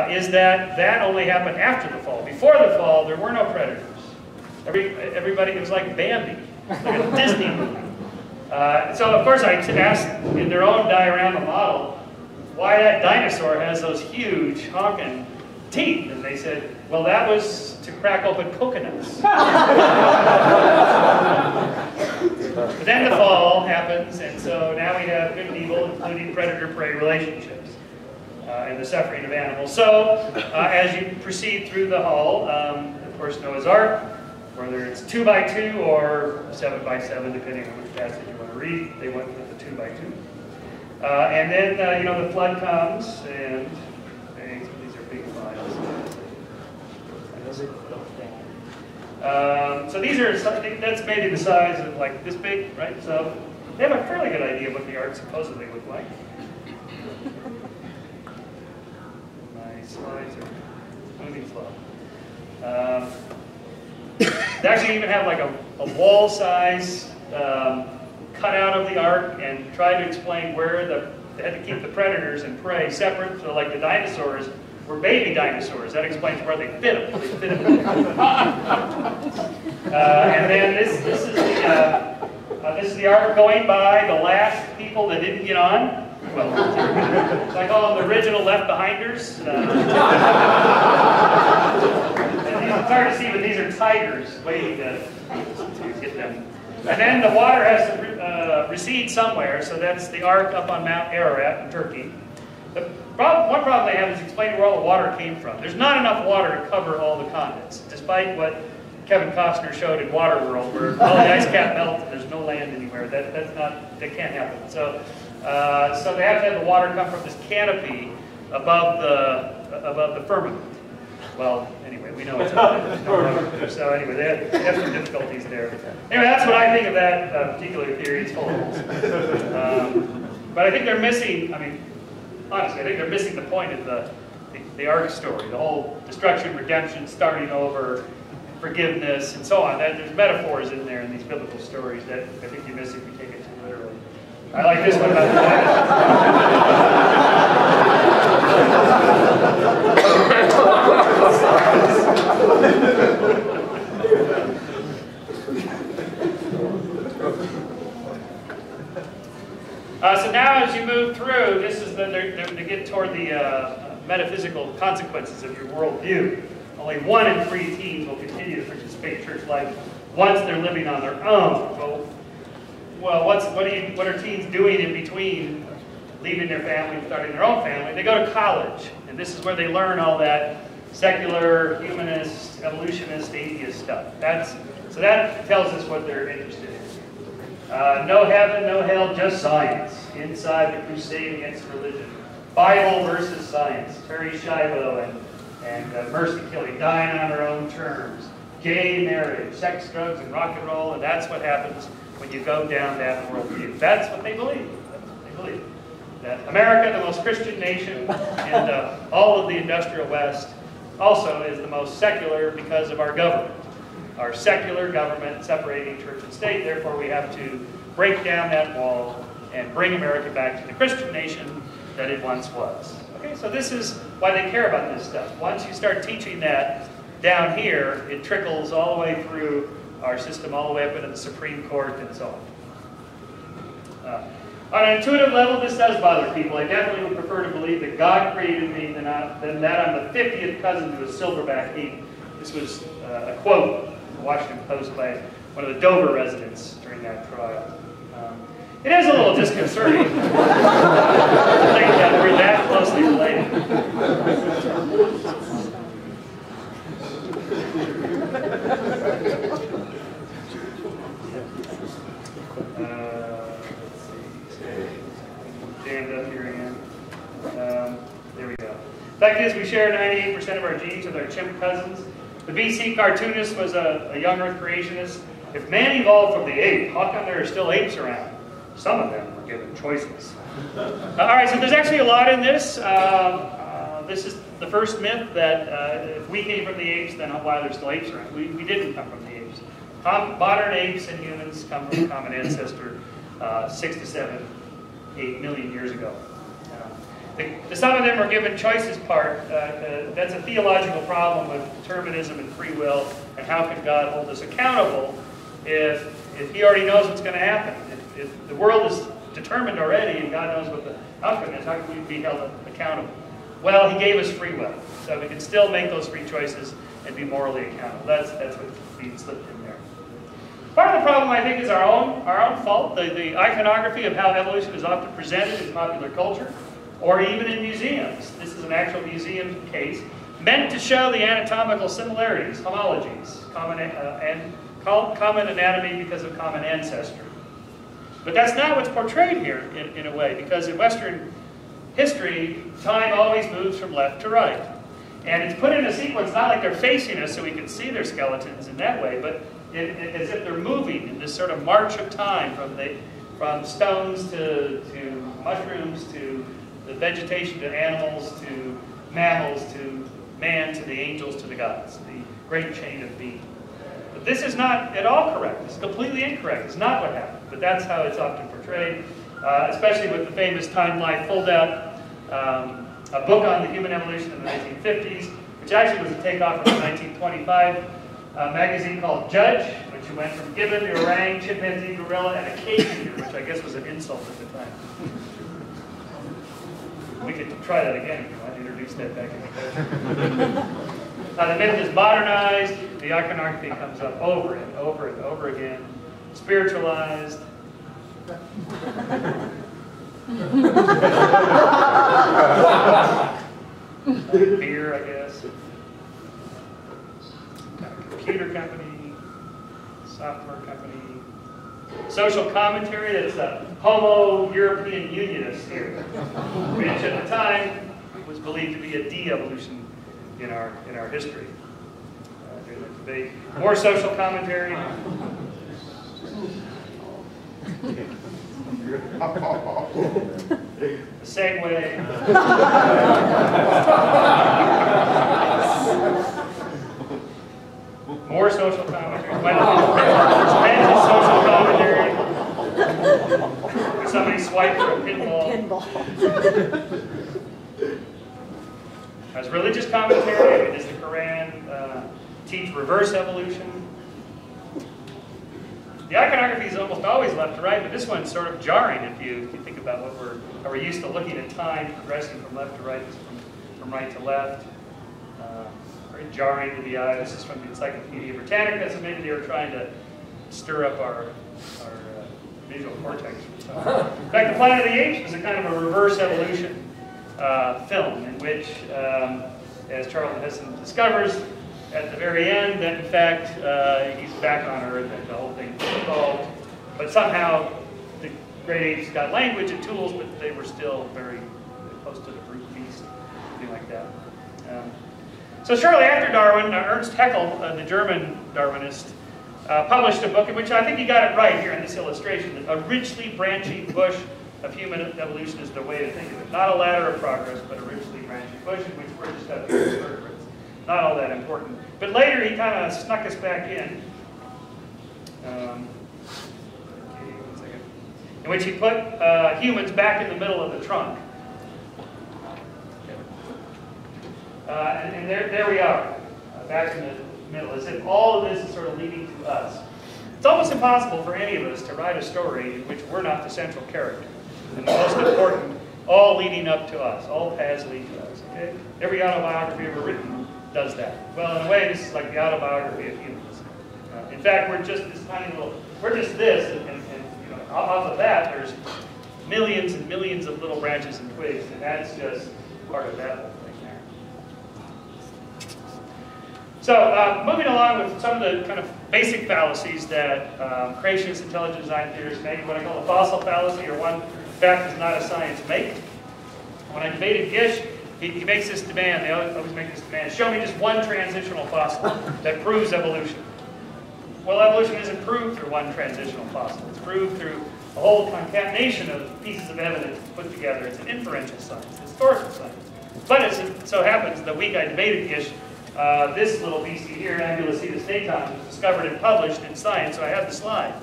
is that that only happened after the fall. Before the fall, there were no predators. Everybody, it was like Bambi, like a Disney movie. So of course I asked in their own diorama model why that dinosaur has those huge honking teeth, and they said, well, that was to crack open coconuts. But then the fall happens, and so now we have good and evil, including predator-prey relationships, and the suffering of animals. So as you proceed through the hall, of course Noah's Ark, whether it's 2x2 or 7x7, depending on which passage you want to read, they went with the 2x2. And then, you know, the flood comes, and these are big files. So these are, that's maybe the size of like this big, right? So they have a fairly good idea of what the ark supposedly looked like. My slides are moving slow. They actually even have like a wall-size cutout of the ark and try to explain where they had to keep the predators and prey separate. So like the dinosaurs were baby dinosaurs. That explains where they fit them. They fit them. And then this is the ark going by the last people that didn't get on. Well, I call them the original left-behinders. It's hard to see, but these are tigers waiting to get them. And then the water has to recede somewhere, so that's the ark up on Mount Ararat in Turkey. One problem they have is explaining where all the water came from. There's not enough water to cover all the continents, despite what Kevin Costner showed in Waterworld, where all the ice cap melts and there's no land anywhere. That can't happen. So they have to have the water come from this canopy above the firmament. Well, anyway, we know it's up there. So anyway, they have some difficulties there. Anyway, that's what I think of that particular theory. It's full of holes. But I think they're missing, I mean, honestly, I think they're missing the point of the ark story. The whole destruction, redemption, starting over, forgiveness, and so on. There's metaphors in there in these biblical stories that I think you miss if you take it too literally. I like this one about the so now as you move through, this is to get toward the metaphysical consequences of your worldview. Only 1 in 3 teens will continue to participate in church life once they're living on their own. Well, what are teens doing in between leaving their family and starting their own family? They go to college, and this is where they learn all that secular, humanist, evolutionist, atheist stuff. So that tells us what they're interested in. No heaven, no hell, just science. Inside the crusade against religion. Bible versus science. Terry Schiavo and mercy killing, dying on their own terms. Gay marriage, sex, drugs, and rock and roll, and that's what happens when you go down that worldview. That's what they believe. That's what they believe. That America, the most Christian nation in all of the industrial West, also is the most secular because of our government. Our secular government separating church and state. Therefore, we have to break down that wall and bring America back to the Christian nation that it once was. Okay, so this is why they care about this stuff. Once you start teaching that down here, it trickles all the way through our system, all the way up into the Supreme Court and so on. On an intuitive level, this does bother people. I definitely would prefer to believe that God created me than that I'm the 50th cousin to a silverback ape. This was a quote in the Washington Post by one of the Dover residents during that trial. It is a little disconcerting to think that we're that closely related. Jammed up here again. There we go. The fact is, we share 98% of our genes with our chimp cousins. The BC cartoonist was a young Earth creationist. If man evolved from the ape, how come there are still apes around? Some of them were given choices. All right, so there's actually a lot in this. This is the first myth that if we came from the apes, then why are there still apes around? We didn't come from the apes. Modern apes and humans come from a common ancestor 6 to 7, 8 million years ago. Some of them are given choices part. That's a theological problem with determinism and free will, and how can God hold us accountable if He already knows what's going to happen? If the world is determined already and God knows what the outcome is, how can we be held accountable? Well, He gave us free will, so we can still make those free choices and be morally accountable. That's what's being slipped in there. Part of the problem, I think, is our own fault. The iconography of how evolution is often presented in popular culture, or even in museums. This is an actual museum case, meant to show the anatomical similarities, homologies, common anatomy because of common ancestry. But that's not what's portrayed here, in a way, because in Western history, time always moves from left to right. And it's put in a sequence, not like they're facing us so we can see their skeletons in that way, but as if they're moving in this sort of march of time from stones to mushrooms to the vegetation to animals to mammals to man to the angels to the gods, the great chain of being. But this is not at all correct. It's completely incorrect. It's not what happened. But that's how it's often portrayed, especially with the famous Time Life foldout, a book on the human evolution in the 1950s, which actually was a takeoff from the 1925 magazine called Judge, which went from gibbon to orang, chimpanzee, gorilla, and a cave eater, which I guess was an insult at the time. We could try that again if you want to introduce that back in the culture. The myth is modernized, the iconography comes up over and over and over again, spiritualized. Beer, I guess. Computer company, software company. Social commentary, that's the Homo European Unionist here, which at the time was believed to be a de-evolution in our history during the debate. More social commentary. The Segway. More social commentary. Expensive social commentary. Somebody swipe for a pinball. As religious commentary, I mean, does the Quran teach reverse evolution? The iconography is almost always left to right, but this one's sort of jarring if you think about how we're used to looking at time progressing from left to right, from right to left. Very jarring to the eye. This is from the Encyclopedia Britannica, so maybe they were trying to stir up our visual cortex. In fact, The Planet of the Apes was a kind of a reverse evolution film in which, as Charlton Heston discovers at the very end, that in fact he's back on Earth and the whole thing evolved. But somehow the great apes got language and tools, but they were still very close to the brute beast, something like that. So shortly after Darwin, Ernst Haeckel, the German Darwinist, published a book in which I think he got it right here in this illustration. A richly branching bush of human evolution is the way to think of it. Not a ladder of progress, but a richly branching bush in which we're just up here as vertebrates. Not all that important. But later he kind of snuck us back in. In which he put humans back in the middle of the trunk. And there we are, back in the middle, as if all of this is sort of leading to us. It's almost impossible for any of us to write a story in which we're not the central character. And the most important, all leading up to us, all paths lead to us. Okay? Every autobiography ever written does that. Well, in a way, this is like the autobiography of humans. In fact, we're just this tiny little, we're just this, and you know, off of that, there's millions and millions of little branches and twigs, and that's just part of that whole thing there. So, moving along with some of the kind of basic fallacies that creationist intelligent design theorists make, what I call the fossil fallacy, or one fact is not a science make. When I debated Gish, he makes this demand, they always make this demand, show me just one transitional fossil that proves evolution. Well, evolution isn't proved through one transitional fossil. It's proved through a whole concatenation of pieces of evidence put together. It's an inferential science, it's historical science. But as it so happens, the week I debated Gish, this little beastie here, Ambulocetus natans, was discovered and published in Science, so I have the slide.